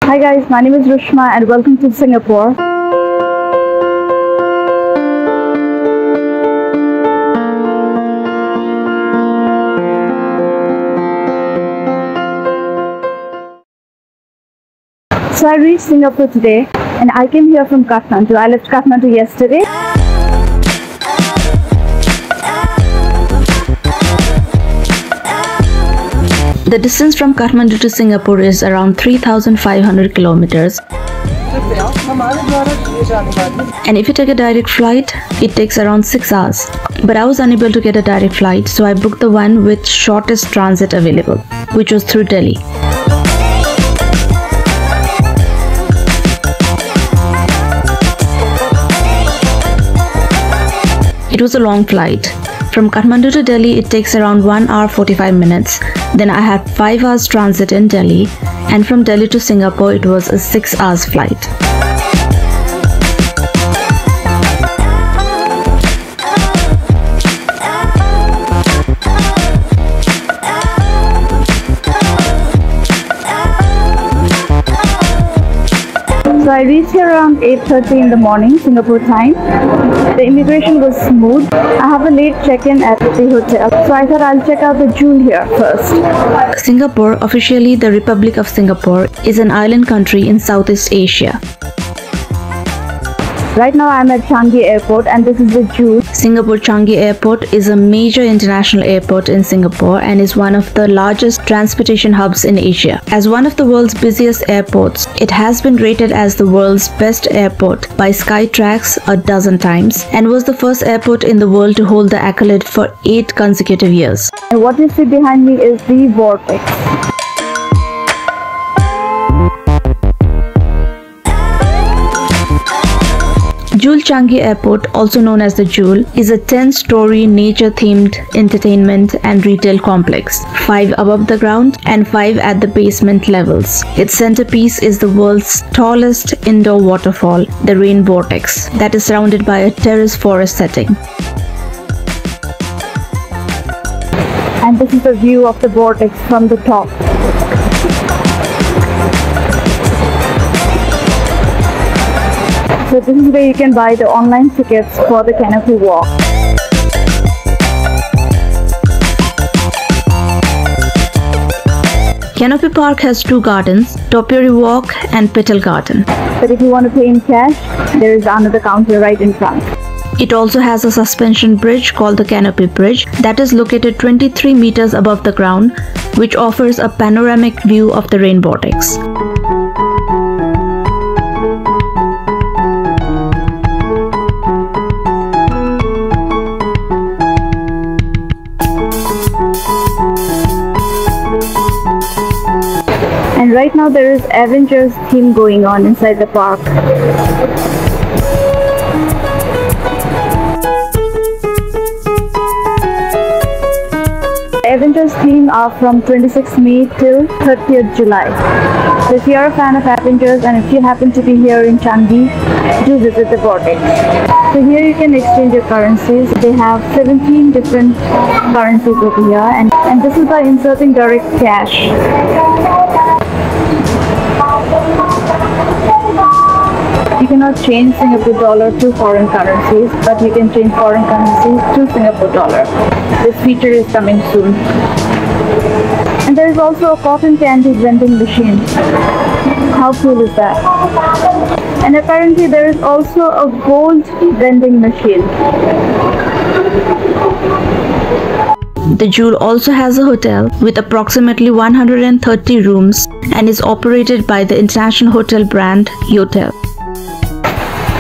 Hi guys, my name is Rushma and welcome to Singapore. So I reached Singapore today and I came here from Kathmandu. I left Kathmandu yesterday. The distance from Kathmandu to Singapore is around 3,500 kilometers. And if you take a direct flight, it takes around 6 hours. But I was unable to get a direct flight, so I booked the one with shortest transit available, which was through Delhi. It was a long flight. From Kathmandu to Delhi, it takes around 1 hour 45 minutes. Then I had 5 hours transit in Delhi, and from Delhi to Singapore, it was a 6 hours flight. So I reached here around 8:30 in the morning, Singapore time. The immigration was smooth. I have a late check-in at the hotel, so I thought I'll check out the Jewel here first. Singapore, officially the Republic of Singapore, is an island country in Southeast Asia. Right now I'm at Changi Airport and this is the Jewel. Singapore Changi Airport is a major international airport in Singapore and is one of the largest transportation hubs in Asia. As one of the world's busiest airports, it has been rated as the world's best airport by Skytrax a dozen times and was the first airport in the world to hold the accolade for 8 consecutive years. And what you see behind me is the vortex. Jewel Changi Airport, also known as the Jewel, is a 10-story nature-themed entertainment and retail complex, 5 above the ground and 5 at the basement levels. Its centerpiece is the world's tallest indoor waterfall, the Rain Vortex, that is surrounded by a terrace forest setting. And this is the view of the vortex from the top. So this is where you can buy the online tickets for the canopy walk. Canopy Park has 2 gardens, Topiary Walk and Petal Garden. But if you want to pay in cash, there is another counter right in front. It also has a suspension bridge called the Canopy Bridge that is located 23 meters above the ground, which offers a panoramic view of the rain vortex. And right now there is Avengers theme going on inside the park. The Avengers theme are from 26th May till 30th July. So if you are a fan of Avengers and if you happen to be here in Changi, do visit the vortex. So here you can exchange your currencies. They have 17 different currencies over here, and this is by inserting direct cash. You cannot change Singapore dollar to foreign currencies, but you can change foreign currencies to Singapore dollar. This feature is coming soon. And there is also a cotton candy vending machine. How cool is that? And apparently there is also a gold vending machine. The Jewel also has a hotel with approximately 130 rooms and is operated by the international hotel brand Yotel.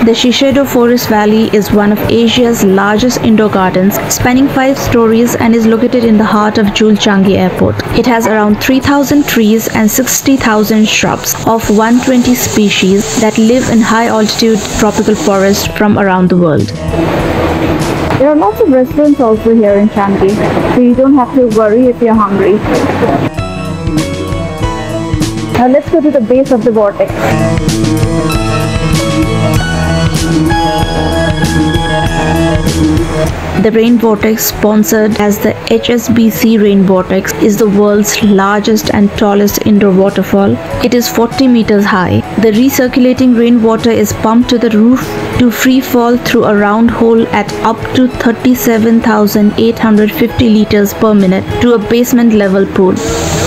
The Shiseido Forest Valley is one of Asia's largest indoor gardens, spanning 5 stories and is located in the heart of Jewel Changi Airport. It has around 3,000 trees and 60,000 shrubs of 120 species that live in high-altitude tropical forests from around the world. There are lots of restaurants also here in Changi, so you don't have to worry if you're hungry. Now let's go to the base of the vortex. The rain vortex, sponsored as the HSBC Rain Vortex, is the world's largest and tallest indoor waterfall. It is 40 meters high. The recirculating rainwater is pumped to the roof to free fall through a round hole at up to 37,850 liters per minute to a basement level pool.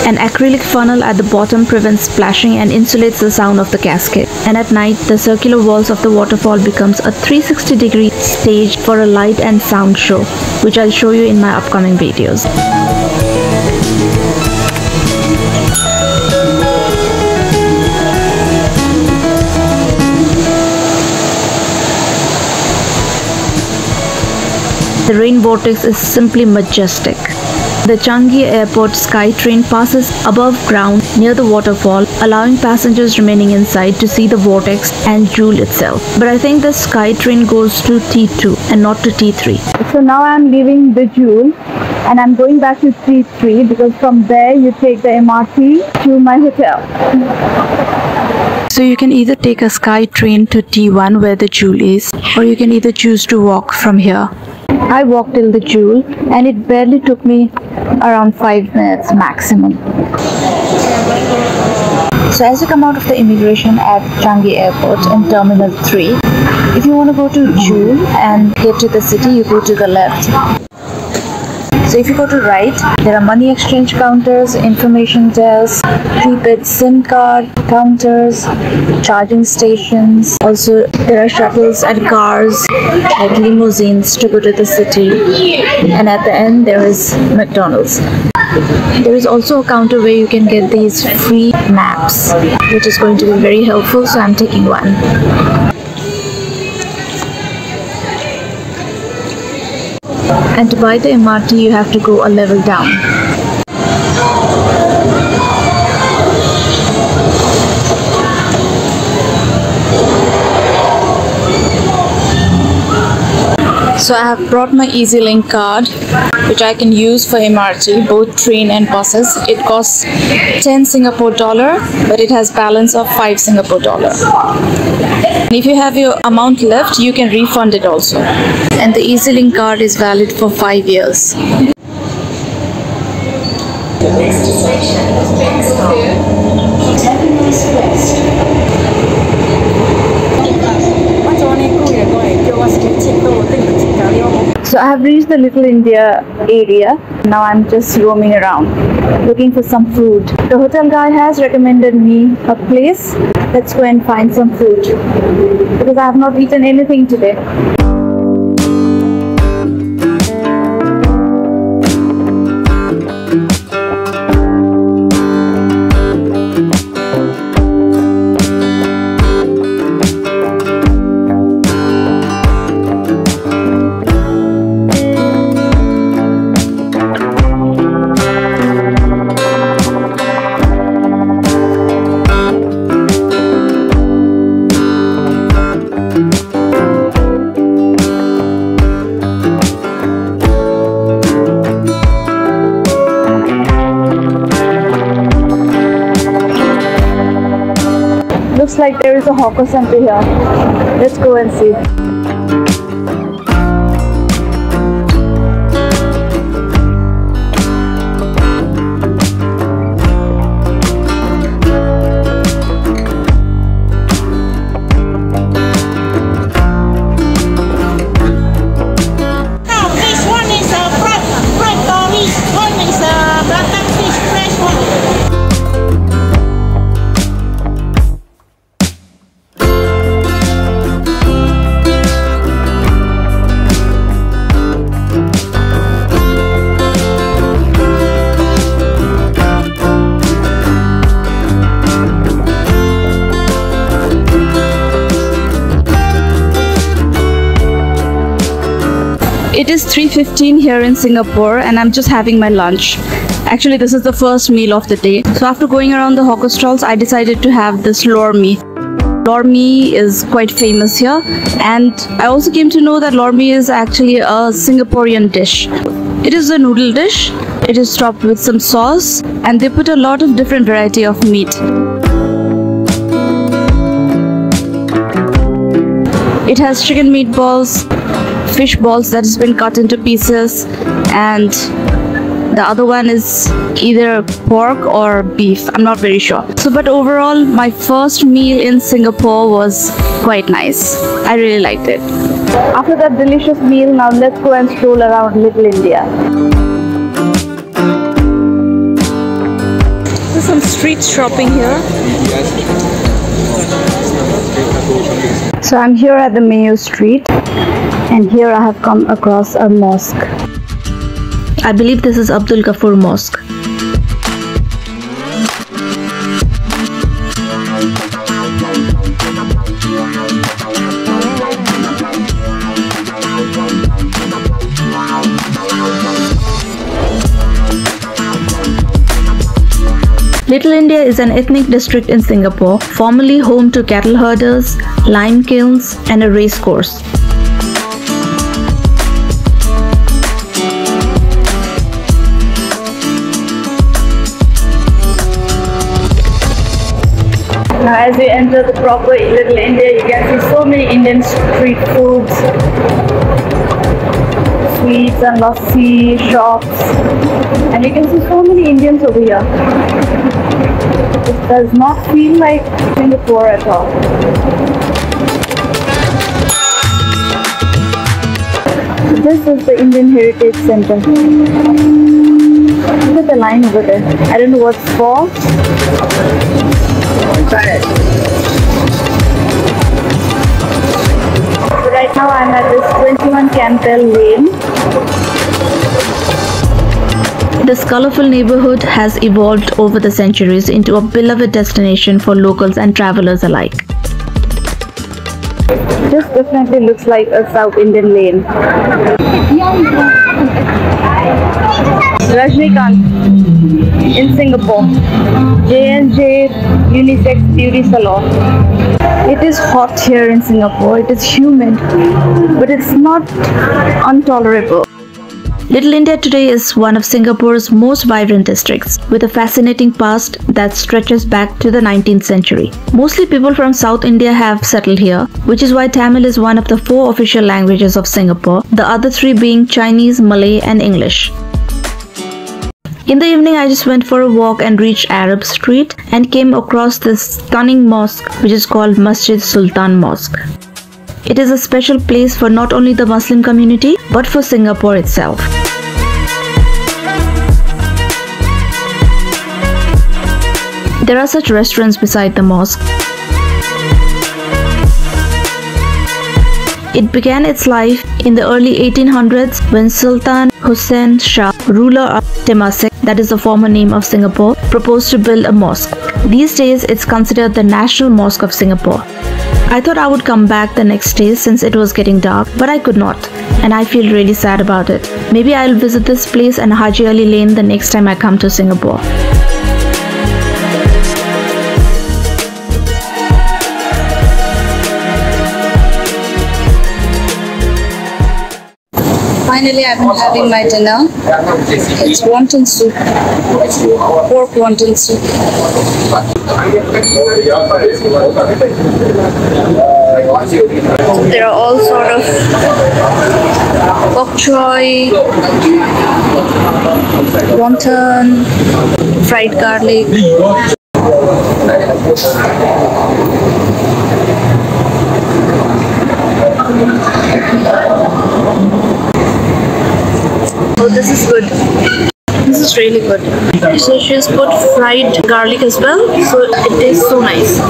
An acrylic funnel at the bottom prevents splashing and insulates the sound of the cascade. And at night, the circular walls of the waterfall becomes a 360-degree stage for a light and sound show, which I'll show you in my upcoming videos. The rain vortex is simply majestic. The Changi Airport SkyTrain passes above ground near the waterfall, allowing passengers remaining inside to see the vortex and Jewel itself. But I think the SkyTrain goes to T2 and not to T3. So now I'm leaving the Jewel and I'm going back to T3 because from there you take the MRT to my hotel. So you can either take a SkyTrain to T1 where the Jewel is, or you can either choose to walk from here. I walked till the Jewel and it barely took me around 5 minutes maximum. So as you come out of the immigration at Changi Airport in Terminal 3, if you want to go to Jewel and get to the city, you go to the left. So if you go to right, there are money exchange counters, information desks, prepaid SIM card counters, charging stations. Also, there are shuttles and cars like limousines to go to the city. And at the end, there is McDonald's. There is also a counter where you can get these free maps, which is going to be very helpful, so I'm taking one. And to buy the MRT, you have to go a level down. So I have brought my EasyLink card, which I can use for MRT, both train and buses. It costs 10 Singapore dollar, but it has balance of 5 Singapore dollar. And if you have your amount left, you can refund it also. And the EasyLink card is valid for 5 years. The next station is Terminus West. So I have reached the Little India area. Now I'm just roaming around looking for some food. The hotel guy has recommended me a place. Let's go and find some food because I have not eaten anything today. Looks like there is a hawker center here. Let's go and see. This one is a fried dory. One is a black fish, fresh one. It is 3:15 here in Singapore and I'm just having my lunch. Actually, this is the first meal of the day. So after going around the hawker stalls, I decided to have this lor mee. Lor mee is quite famous here, and I also came to know that lor mee is actually a Singaporean dish. It is a noodle dish. It is topped with some sauce and they put a lot of different variety of meat. It has chicken meatballs, fish balls that has been cut into pieces, and the other one is either pork or beef. I'm not very sure. So, but overall, my first meal in Singapore was quite nice. I really liked it. After that delicious meal, now let's go and stroll around Little India. There's some street shopping here. So I'm here at the Mayo Street, and here I have come across a mosque. I believe this is Abdul Ghaffur Mosque. Little India is an ethnic district in Singapore, formerly home to cattle herders, lime kilns, and a race course. Now as you enter the proper Little India, you can see so many Indian street foods, sweets and lassi shops, and you can see so many Indians over here. It does not feel like Singapore at all. This is the Indian Heritage Center. Look at the line over there. I don't know what it's for. So right now I'm at this 21 Campbell Lane. This colorful neighborhood has evolved over the centuries into a beloved destination for locals and travelers alike. This definitely looks like a South Indian lane. Rajnikant in Singapore. J&J Unisex Beauty Salon. It is hot here in Singapore. It is humid, but it's not intolerable. Little India today is one of Singapore's most vibrant districts, with a fascinating past that stretches back to the 19th century. Mostly people from South India have settled here, which is why Tamil is one of the 4 official languages of Singapore, the other 3 being Chinese, Malay, and English. In the evening, I just went for a walk and reached Arab Street and came across this stunning mosque, which is called Masjid Sultan Mosque. It is a special place for not only the Muslim community, but for Singapore itself. There are such restaurants beside the mosque. It began its life in the early 1800s when Sultan Hussain Shah, ruler of Temasek, that is the former name of Singapore, proposed to build a mosque. These days, it's considered the National Mosque of Singapore. I thought I would come back the next day since it was getting dark, but I could not, and I feel really sad about it. Maybe I'll visit this place and Haji Ali Lane the next time I come to Singapore. Finally, I've been having my dinner. It's wonton soup, pork wonton soup. There are all sort of bok choy, wonton, fried garlic. Oh, this is good. This is really good. So she's put fried garlic as well, so it tastes so nice.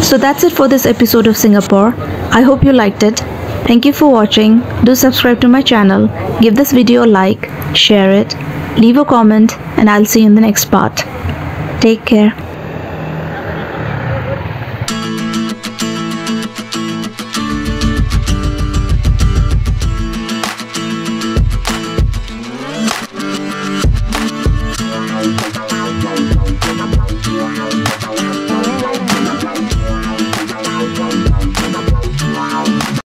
So that's it for this episode of Singapore. I hope you liked it. Thank you for watching. Do subscribe to my channel. Give this video a like, share it, leave a comment, and I'll see you in the next part. Take care.